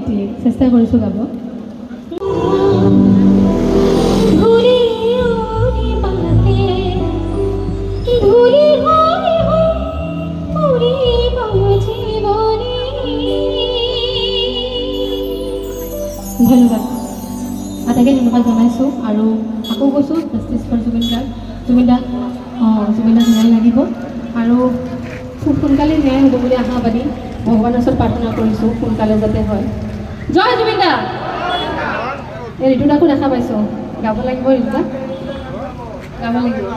সেইটোৱে চেষ্টা কৰিছোঁ গাব। ধন্যবাদ। আটাইকে ধন্যবাদ জনাইছোঁ আৰু আকৌ কৈছোঁ জাষ্টিছ ফৰ জুবিন গাৰ্গ। জুবিন দাক ন্যায় লাগিব আৰু খুব সোনকালে ন্যায় হ'ব বুলি আশাবাদী। ভগৱানৰ ওচৰত প্ৰাৰ্থনা কৰিছোঁ সোনকালে যাতে হয়। জয় জুবিন দা। এই ঋতুদাকো দেখা পাইছোঁ, গাব লাগিব ঋতুদা, গাব লাগিব।